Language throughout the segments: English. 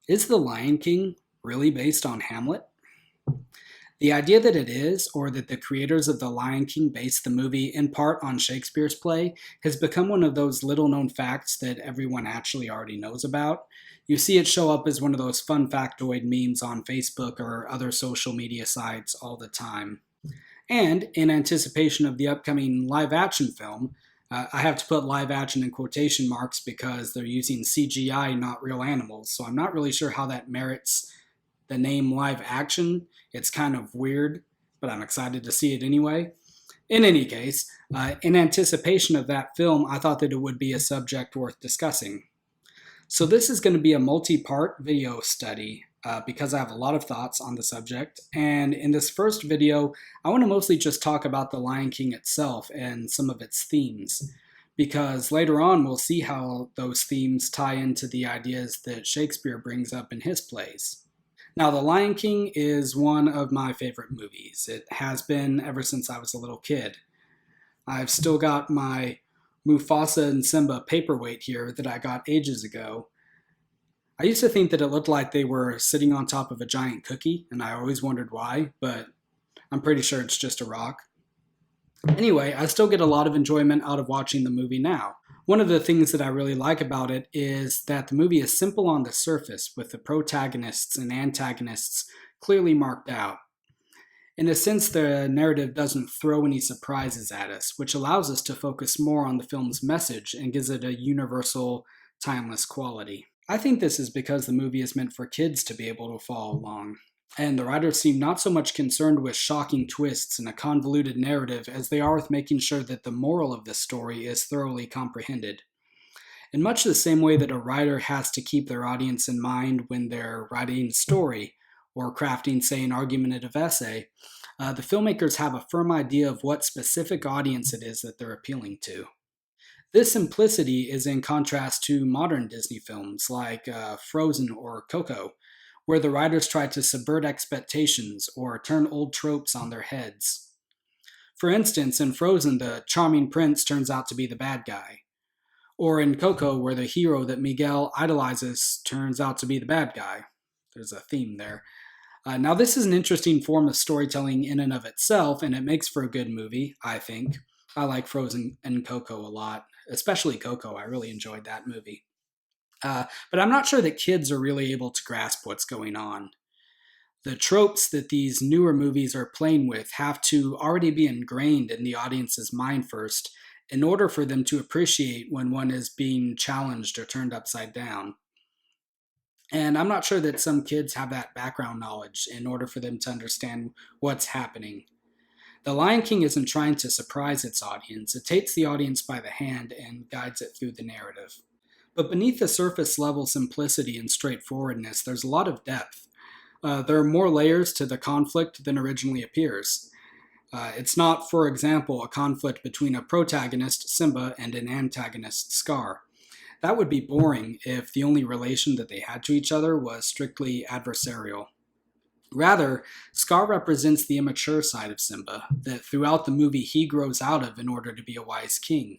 Is The Lion King really based on Hamlet? The idea that it is, or that the creators of The Lion King based the movie in part on Shakespeare's play, has become one of those little known facts that everyone actually already knows about. You see it show up as one of those fun factoid memes on Facebook or other social media sites all the time. And in anticipation of the upcoming live action film, I have to put live action in quotation marks because they're using CGI, not real animals. So I'm not really sure how that merits the name live action. It's kind of weird, but I'm excited to see it anyway. In any case, in anticipation of that film, I thought that it would be a subject worth discussing. So this is going to be a multi-part video study because I have a lot of thoughts on the subject. And in this first video, I want to mostly just talk about The Lion King itself and some of its themes. Because later on, we'll see how those themes tie into the ideas that Shakespeare brings up in his plays. Now, The Lion King is one of my favorite movies. It has been ever since I was a little kid. I've still got my Mufasa and Simba paperweight here that I got ages ago. I used to think that it looked like they were sitting on top of a giant cookie, and I always wondered why, but I'm pretty sure it's just a rock. Anyway, I still get a lot of enjoyment out of watching the movie now. One of the things that I really like about it is that the movie is simple on the surface, with the protagonists and antagonists clearly marked out. In a sense, the narrative doesn't throw any surprises at us, which allows us to focus more on the film's message and gives it a universal, timeless quality. I think this is because the movie is meant for kids to be able to follow along. And the writers seem not so much concerned with shocking twists and a convoluted narrative as they are with making sure that the moral of the story is thoroughly comprehended. In much the same way that a writer has to keep their audience in mind when they're writing a story or crafting, say, an argumentative essay, the filmmakers have a firm idea of what specific audience it is that they're appealing to. This simplicity is in contrast to modern Disney films like Frozen or Coco, where the writers try to subvert expectations or turn old tropes on their heads. For instance, in Frozen, the charming prince turns out to be the bad guy. Or in Coco, where the hero that Miguel idolizes turns out to be the bad guy. There's a theme there. Now, this is an interesting form of storytelling in and of itself, and it makes for a good movie, I think. I like Frozen and Coco a lot, especially Coco. I really enjoyed that movie. But I'm not sure that kids are really able to grasp what's going on. The tropes that these newer movies are playing with have to already be ingrained in the audience's mind first in order for them to appreciate when one is being challenged or turned upside down. And I'm not sure that some kids have that background knowledge in order for them to understand what's happening. The Lion King isn't trying to surprise its audience, it takes the audience by the hand and guides it through the narrative. But beneath the surface level simplicity and straightforwardness, there's a lot of depth. There are more layers to the conflict than originally appears. It's not, for example, a conflict between a protagonist, Simba, and an antagonist, Scar. That would be boring if the only relation that they had to each other was strictly adversarial. Rather, Scar represents the immature side of Simba that throughout the movie he grows out of in order to be a wise king.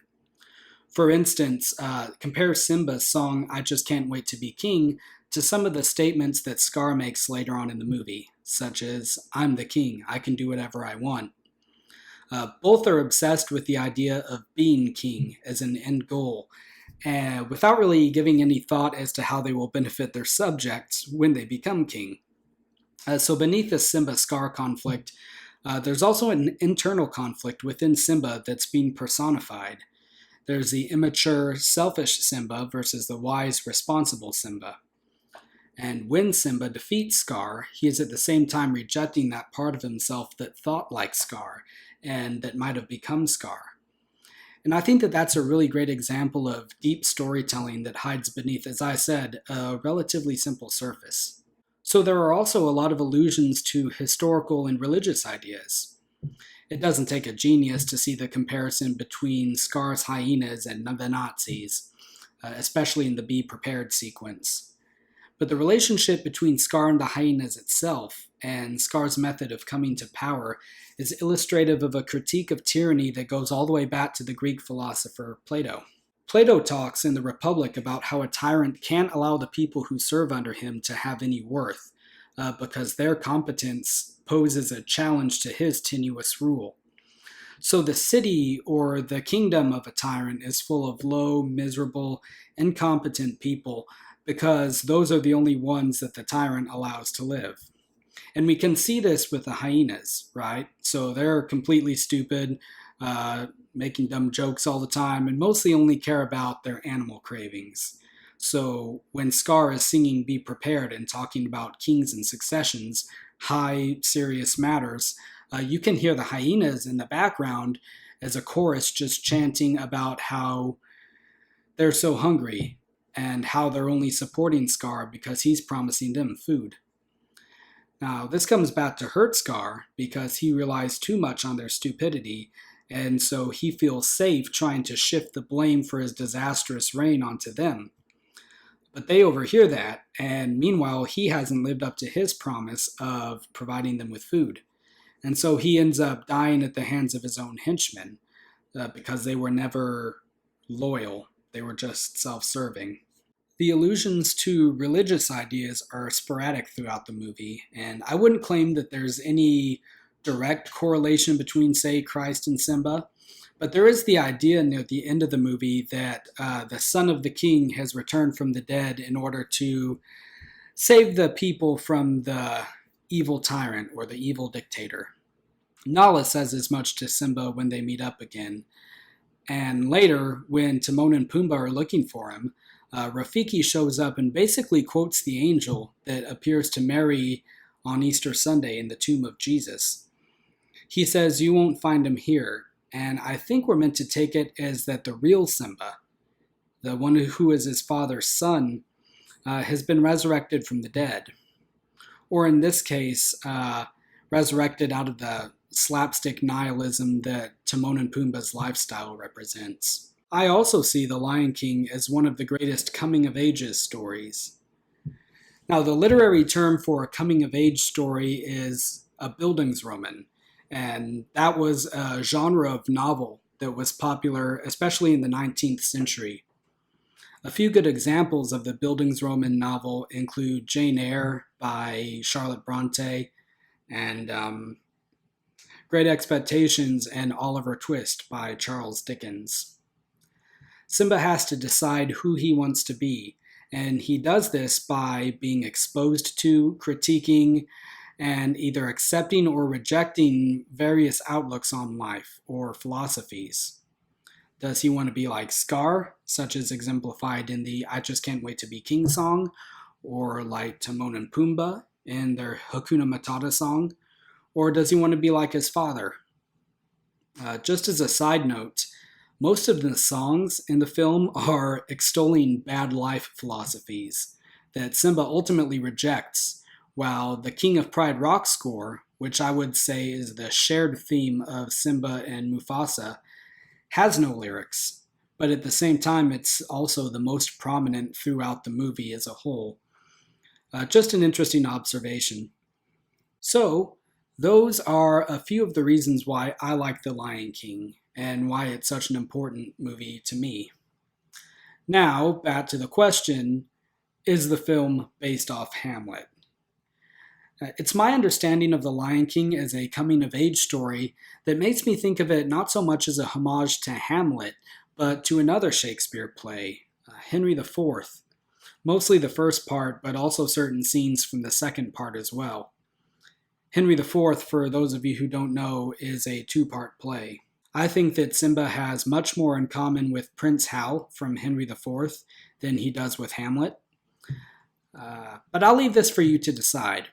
For instance, compare Simba's song, I Just Can't Wait to Be King, to some of the statements that Scar makes later on in the movie, such as, I'm the king, I can do whatever I want. Both are obsessed with the idea of being king as an end goal, without really giving any thought as to how they will benefit their subjects when they become king. So beneath the Simba-Scar conflict, there's also an internal conflict within Simba that's being personified. There's the immature, selfish Simba versus the wise, responsible Simba. And when Simba defeats Scar, he is at the same time rejecting that part of himself that thought like Scar and that might have become Scar. And I think that that's a really great example of deep storytelling that hides beneath, as I said, a relatively simple surface. So there are also a lot of allusions to historical and religious ideas. It doesn't take a genius to see the comparison between Scar's hyenas and the Nazis, especially in the Be Prepared sequence. But the relationship between Scar and the hyenas itself, and Scar's method of coming to power, is illustrative of a critique of tyranny that goes all the way back to the Greek philosopher Plato. Plato talks in the Republic about how a tyrant can't allow the people who serve under him to have any worth, because their competence poses a challenge to his tenuous rule. So the city or the kingdom of a tyrant is full of low, miserable, incompetent people because those are the only ones that the tyrant allows to live. And we can see this with the hyenas, right? So they're completely stupid, making dumb jokes all the time, and mostly only care about their animal cravings. So when Scar is singing Be Prepared and talking about kings and successions, high, serious matters, you can hear the hyenas in the background as a chorus just chanting about how they're so hungry and how they're only supporting Scar because he's promising them food. Now, this comes back to hurt Scar because he relies too much on their stupidity, and so he feels safe trying to shift the blame for his disastrous reign onto them. But they overhear that, and meanwhile, he hasn't lived up to his promise of providing them with food. And so he ends up dying at the hands of his own henchmen because they were never loyal, they were just self serving. The allusions to religious ideas are sporadic throughout the movie, and I wouldn't claim that there's any direct correlation between, say, Christ and Simba, but there is the idea near the end of the movie that the son of the king has returned from the dead in order to save the people from the evil tyrant or the evil dictator. Nala says as much to Simba when they meet up again, and later, when Timon and Pumbaa are looking for him, Rafiki shows up and basically quotes the angel that appears to Mary on Easter Sunday in the tomb of Jesus. He says, "You won't find him here," and I think we're meant to take it as that the real Simba, the one who is his father's son, has been resurrected from the dead. Or in this case, resurrected out of the slapstick nihilism that Timon and Pumbaa's lifestyle represents. I also see The Lion King as one of the greatest coming-of-ages stories. Now, the literary term for a coming-of-age story is a Bildungsroman, and that was a genre of novel that was popular, especially in the 19th century. A few good examples of the Bildungsroman novel include Jane Eyre by Charlotte Bronte, and Great Expectations and Oliver Twist by Charles Dickens. Simba has to decide who he wants to be, and he does this by being exposed to, critiquing, and either accepting or rejecting various outlooks on life or philosophies. Does he want to be like Scar, such as exemplified in the I Just Can't Wait to Be King song, or like Timon and Pumbaa in their Hakuna Matata song, or does he want to be like his father? Just as a side note, most of the songs in the film are extolling bad life philosophies that Simba ultimately rejects, while the King of Pride rock score, which I would say is the shared theme of Simba and Mufasa, has no lyrics, but at the same time it's also the most prominent throughout the movie as a whole. Just an interesting observation. So, those are a few of the reasons why I like The Lion King, and why it's such an important movie to me. Now, back to the question, is the film based off Hamlet? It's my understanding of The Lion King as a coming-of-age story that makes me think of it not so much as a homage to Hamlet, but to another Shakespeare play, Henry IV. Mostly the first part, but also certain scenes from the second part as well. Henry IV, for those of you who don't know, is a two-part play. I think that Simba has much more in common with Prince Hal from Henry IV than he does with Hamlet. But I'll leave this for you to decide.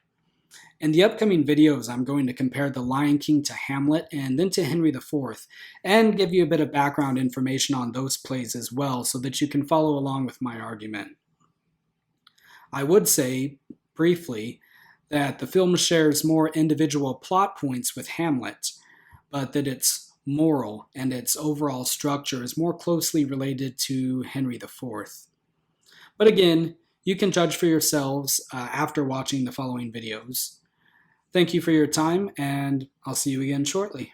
In the upcoming videos, I'm going to compare The Lion King to Hamlet and then to Henry IV, and give you a bit of background information on those plays as well so that you can follow along with my argument. I would say, briefly, that the film shares more individual plot points with Hamlet, but that its moral and its overall structure is more closely related to Henry IV. But again, you can judge for yourselves after watching the following videos. Thank you for your time, and I'll see you again shortly.